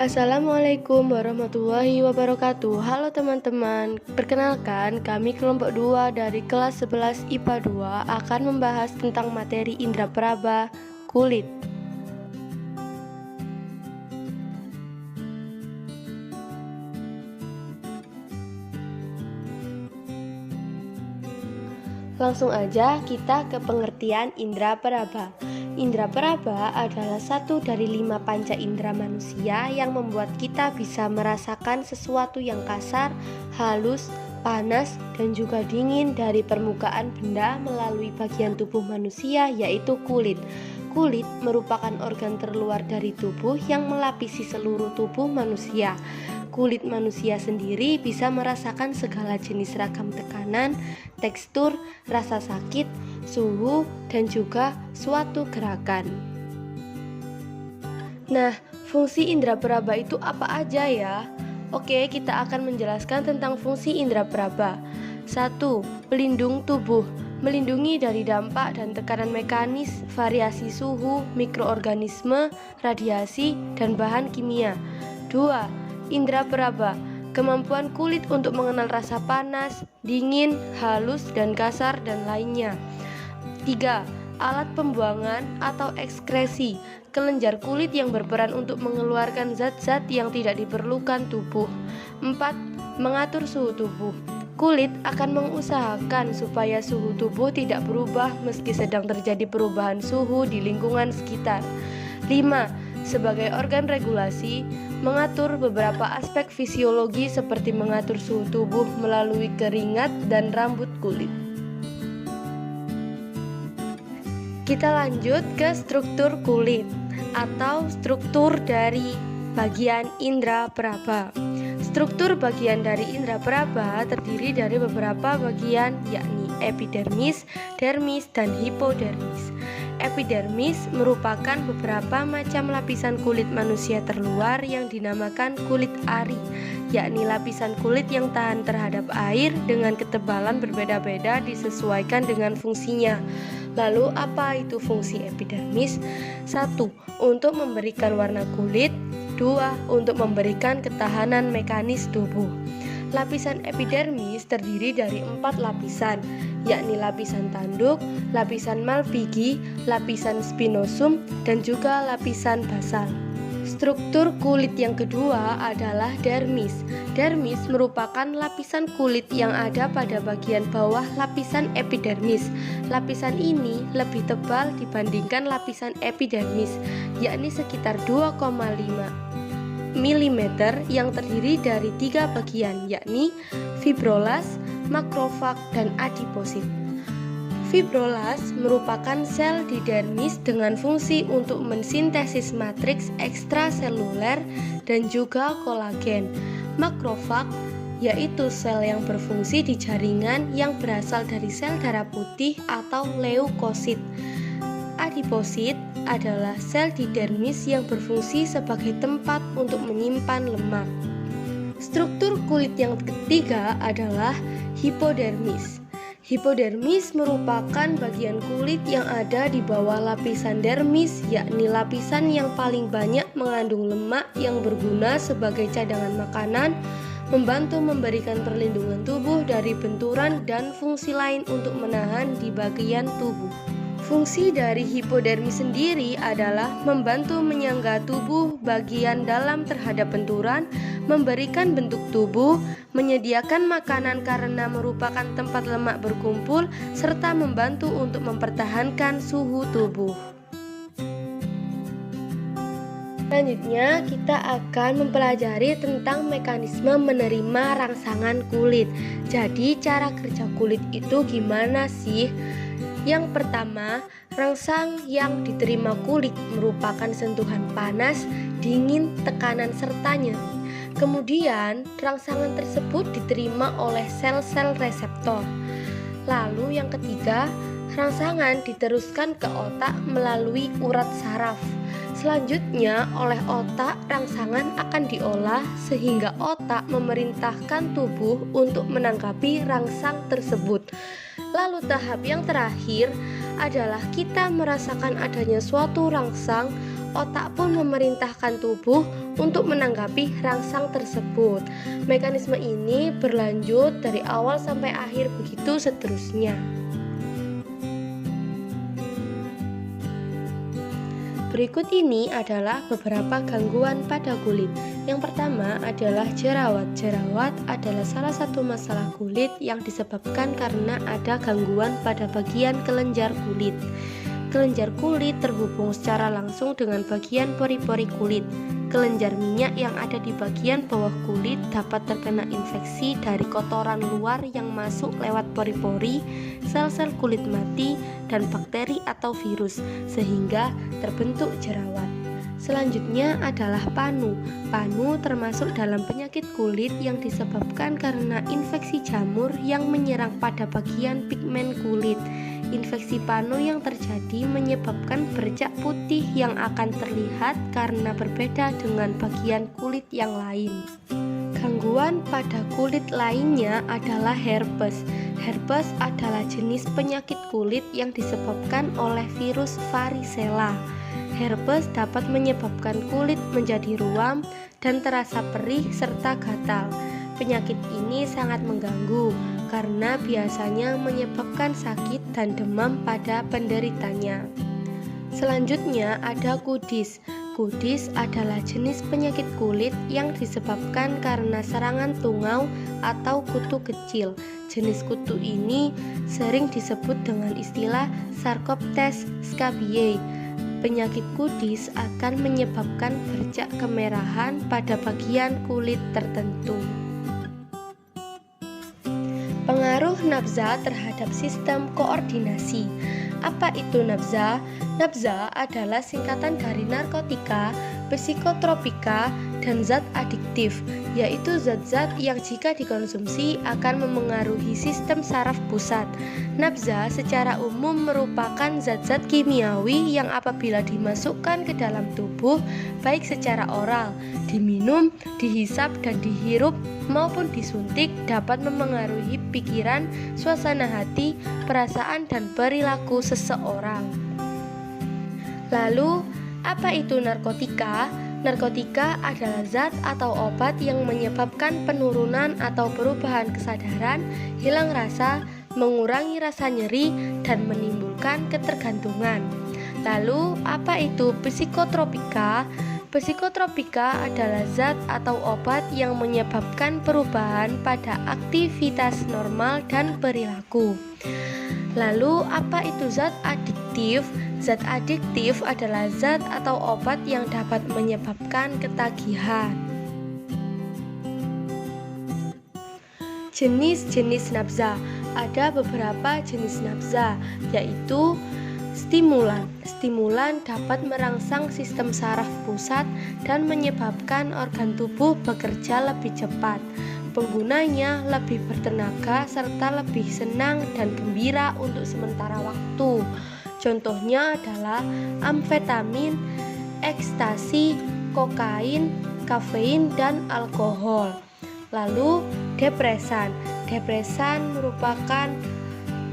Assalamualaikum warahmatullahi wabarakatuh. Halo teman-teman, perkenalkan kami kelompok 2 dari kelas 11 IPA 2 akan membahas tentang materi indra peraba kulit. Langsung aja kita ke pengertian indra peraba. Indra peraba adalah satu dari 5 panca indera manusia yang membuat kita bisa merasakan sesuatu yang kasar, halus, panas, dan juga dingin dari permukaan benda melalui bagian tubuh manusia, yaitu kulit. Kulit merupakan organ terluar dari tubuh yang melapisi seluruh tubuh manusia. Kulit manusia sendiri bisa merasakan segala jenis ragam tekanan, tekstur, rasa sakit, suhu, dan juga suatu gerakan. Nah, fungsi indra peraba itu apa aja ya? Oke, kita akan menjelaskan tentang fungsi indra peraba. 1. Pelindung tubuh, melindungi dari dampak dan tekanan mekanis, variasi suhu, mikroorganisme, radiasi, dan bahan kimia. 2. Indra peraba, kemampuan kulit untuk mengenal rasa panas, dingin, halus, dan kasar, dan lainnya. 3. Alat pembuangan atau ekskresi, kelenjar kulit yang berperan untuk mengeluarkan zat-zat yang tidak diperlukan tubuh. 4. Mengatur suhu tubuh, kulit akan mengusahakan supaya suhu tubuh tidak berubah meski sedang terjadi perubahan suhu di lingkungan sekitar. 5. Sebagai organ regulasi, mengatur beberapa aspek fisiologi seperti mengatur suhu tubuh melalui keringat dan rambut kulit. Kita lanjut ke struktur kulit atau struktur dari bagian indra peraba. Struktur bagian dari indra peraba terdiri dari beberapa bagian, yakni epidermis, dermis, dan hipodermis. Epidermis merupakan beberapa macam lapisan kulit manusia terluar yang dinamakan kulit ari, yakni lapisan kulit yang tahan terhadap air dengan ketebalan berbeda-beda disesuaikan dengan fungsinya. Lalu apa itu fungsi epidermis? 1. Untuk memberikan warna kulit. 2. Untuk memberikan ketahanan mekanis tubuh. Lapisan epidermis terdiri dari 4 lapisan, yakni lapisan tanduk, lapisan Malpighi, lapisan spinosum, dan juga lapisan basal. Struktur kulit yang kedua adalah dermis. Dermis merupakan lapisan kulit yang ada pada bagian bawah lapisan epidermis. Lapisan ini lebih tebal dibandingkan lapisan epidermis, yakni sekitar 2,5 mm yang terdiri dari 3 bagian, yakni fibrolas, makrofag, dan adiposit. Fibrolas merupakan sel di dermis dengan fungsi untuk mensintesis matriks ekstraseluler dan juga kolagen. Makrofag yaitu sel yang berfungsi di jaringan yang berasal dari sel darah putih atau leukosit. Adiposit adalah sel di dermis yang berfungsi sebagai tempat untuk menyimpan lemak. Struktur kulit yang ketiga adalah hipodermis. Hipodermis merupakan bagian kulit yang ada di bawah lapisan dermis, yakni lapisan yang paling banyak mengandung lemak yang berguna sebagai cadangan makanan, membantu memberikan perlindungan tubuh dari benturan dan fungsi lain untuk menahan di bagian tubuh. Fungsi dari hipodermis sendiri adalah membantu menyangga tubuh bagian dalam terhadap benturan, memberikan bentuk tubuh, menyediakan makanan karena merupakan tempat lemak berkumpul, serta membantu untuk mempertahankan suhu tubuh. Selanjutnya kita akan mempelajari tentang mekanisme menerima rangsangan kulit. Jadi cara kerja kulit itu gimana sih? Yang pertama, rangsang yang diterima kulit merupakan sentuhan panas, dingin, tekanan, serta nyeri. Kemudian, rangsangan tersebut diterima oleh sel-sel reseptor. Lalu yang ketiga, rangsangan diteruskan ke otak melalui urat saraf. Selanjutnya, oleh otak, rangsangan akan diolah sehingga otak memerintahkan tubuh untuk menanggapi rangsang tersebut. Lalu tahap yang terakhir adalah kita merasakan adanya suatu rangsang otak pun memerintahkan tubuh untuk menanggapi rangsang tersebut. Mekanisme ini berlanjut dari awal sampai akhir, begitu seterusnya. Berikut ini adalah beberapa gangguan pada kulit. Yang pertama adalah jerawat. Jerawat adalah salah satu masalah kulit yang disebabkan karena ada gangguan pada bagian kelenjar kulit. Kelenjar kulit terhubung secara langsung dengan bagian pori-pori kulit. Kelenjar minyak yang ada di bagian bawah kulit dapat terkena infeksi dari kotoran luar yang masuk lewat pori-pori, sel-sel kulit mati, dan bakteri atau virus, sehingga terbentuk jerawat. Selanjutnya adalah panu. Panu termasuk dalam penyakit kulit yang disebabkan karena infeksi jamur yang menyerang pada bagian pigmen kulit. Infeksi panu yang terjadi menyebabkan bercak putih yang akan terlihat karena berbeda dengan bagian kulit yang lain. Gangguan pada kulit lainnya adalah herpes. Herpes adalah jenis penyakit kulit yang disebabkan oleh virus varicella. Herpes dapat menyebabkan kulit menjadi ruam dan terasa perih serta gatal. Penyakit ini sangat mengganggu karena biasanya menyebabkan sakit dan demam pada penderitanya. Selanjutnya ada kudis. Kudis adalah jenis penyakit kulit yang disebabkan karena serangan tungau atau kutu kecil. Jenis kutu ini sering disebut dengan istilah Sarcoptes scabiei. Penyakit kudis akan menyebabkan bercak kemerahan pada bagian kulit tertentu. Pengaruh nafza terhadap sistem koordinasi. Apa itu nafza? Nafza adalah singkatan dari narkotika, psikotropika, dan zat adiktif, yaitu zat-zat yang jika dikonsumsi akan memengaruhi sistem saraf pusat. Nafza secara umum merupakan zat-zat kimiawi yang apabila dimasukkan ke dalam tubuh, baik secara oral, diminum, dihisap, dan dihirup maupun disuntik, dapat memengaruhi pikiran, suasana hati, perasaan, dan perilaku seseorang. Lalu, apa itu narkotika? Narkotika adalah zat atau obat yang menyebabkan penurunan atau perubahan kesadaran, hilang rasa, mengurangi rasa nyeri, dan menimbulkan ketergantungan. Lalu, apa itu psikotropika? Psikotropika adalah zat atau obat yang menyebabkan perubahan pada aktivitas normal dan perilaku. Lalu, apa itu zat adiktif? Zat adiktif adalah zat atau obat yang dapat menyebabkan ketagihan. Jenis-jenis nafza. Ada beberapa jenis nafza, yaitu stimulan. Stimulan dapat merangsang sistem saraf pusat dan menyebabkan organ tubuh bekerja lebih cepat. Penggunanya lebih bertenaga serta lebih senang dan gembira untuk sementara waktu. Contohnya adalah amfetamin, ekstasi, kokain, kafein, dan alkohol. Lalu depresan. Depresan merupakan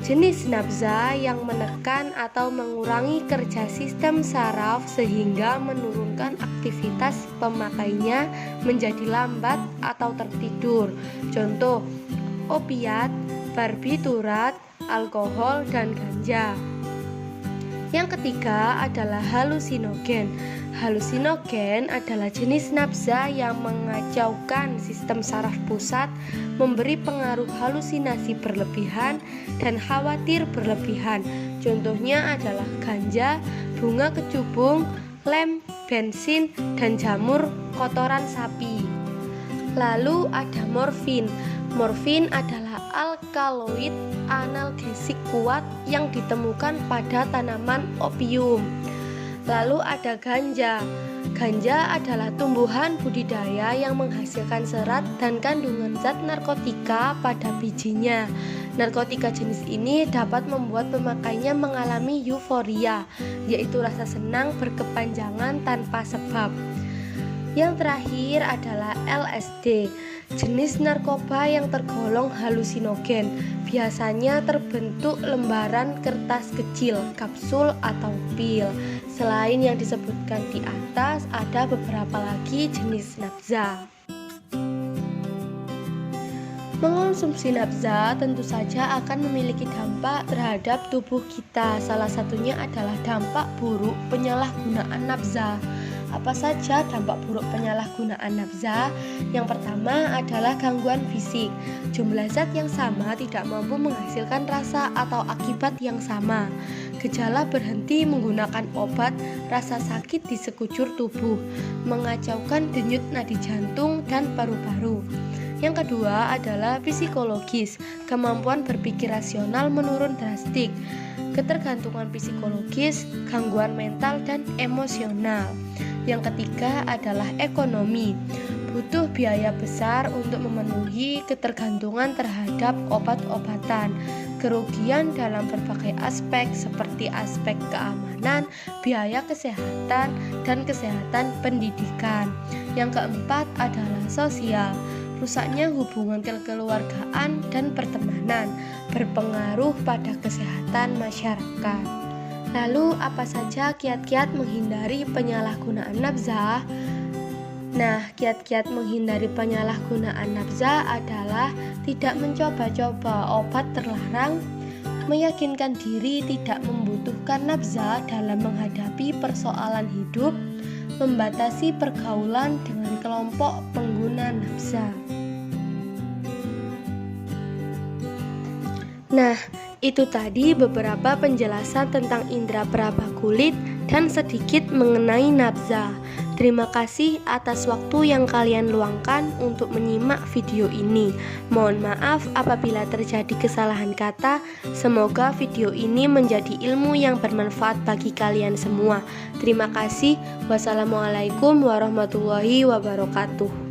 jenis nafza yang menekan atau mengurangi kerja sistem saraf sehingga menurunkan aktivitas pemakainya menjadi lambat atau tertidur. Contoh, opiat, barbiturat, alkohol, dan ganja. Yang ketiga adalah halusinogen. Halusinogen adalah jenis nafza yang mengacaukan sistem saraf pusat, memberi pengaruh halusinasi berlebihan dan khawatir berlebihan. Contohnya adalah ganja, bunga kecubung, lem, bensin, dan jamur kotoran sapi. Lalu ada morfin. Morfin adalah alkaloid analgesik kuat yang ditemukan pada tanaman opium. Lalu ada ganja. Ganja adalah tumbuhan budidaya yang menghasilkan serat dan kandungan zat narkotika pada bijinya. Narkotika jenis ini dapat membuat pemakainya mengalami euforia, yaitu rasa senang berkepanjangan tanpa sebab. Yang terakhir adalah LSD, jenis narkoba yang tergolong halusinogen. Biasanya terbentuk lembaran kertas kecil, kapsul atau pil. Selain yang disebutkan di atas, ada beberapa lagi jenis nafza. Mengonsumsi nafza tentu saja akan memiliki dampak terhadap tubuh kita. Salah satunya adalah dampak buruk penyalahgunaan nafza. Apa saja dampak buruk penyalahgunaan nafza? Yang pertama adalah gangguan fisik. Jumlah zat yang sama tidak mampu menghasilkan rasa atau akibat yang sama. Gejala berhenti menggunakan obat, rasa sakit di sekujur tubuh, mengacaukan denyut nadi jantung dan paru-paru. Yang kedua adalah psikologis. Kemampuan berpikir rasional menurun drastis. Ketergantungan psikologis, gangguan mental dan emosional. Yang ketiga adalah ekonomi. Butuh biaya besar untuk memenuhi ketergantungan terhadap obat-obatan. Kerugian dalam berbagai aspek seperti aspek keamanan, biaya kesehatan, dan kesehatan pendidikan. Yang keempat adalah sosial. Rusaknya hubungan kekeluargaan dan pertemanan berpengaruh pada kesehatan masyarakat. Lalu apa saja kiat-kiat menghindari penyalahgunaan nafza? Nah, kiat-kiat menghindari penyalahgunaan nafza adalah tidak mencoba-coba obat terlarang, meyakinkan diri tidak membutuhkan nafza dalam menghadapi persoalan hidup, membatasi pergaulan dengan kelompok pengguna nafza. Nah, itu tadi beberapa penjelasan tentang indera peraba kulit dan sedikit mengenai nafza. Terima kasih atas waktu yang kalian luangkan untuk menyimak video ini. Mohon maaf apabila terjadi kesalahan kata. Semoga video ini menjadi ilmu yang bermanfaat bagi kalian semua. Terima kasih. Wassalamualaikum warahmatullahi wabarakatuh.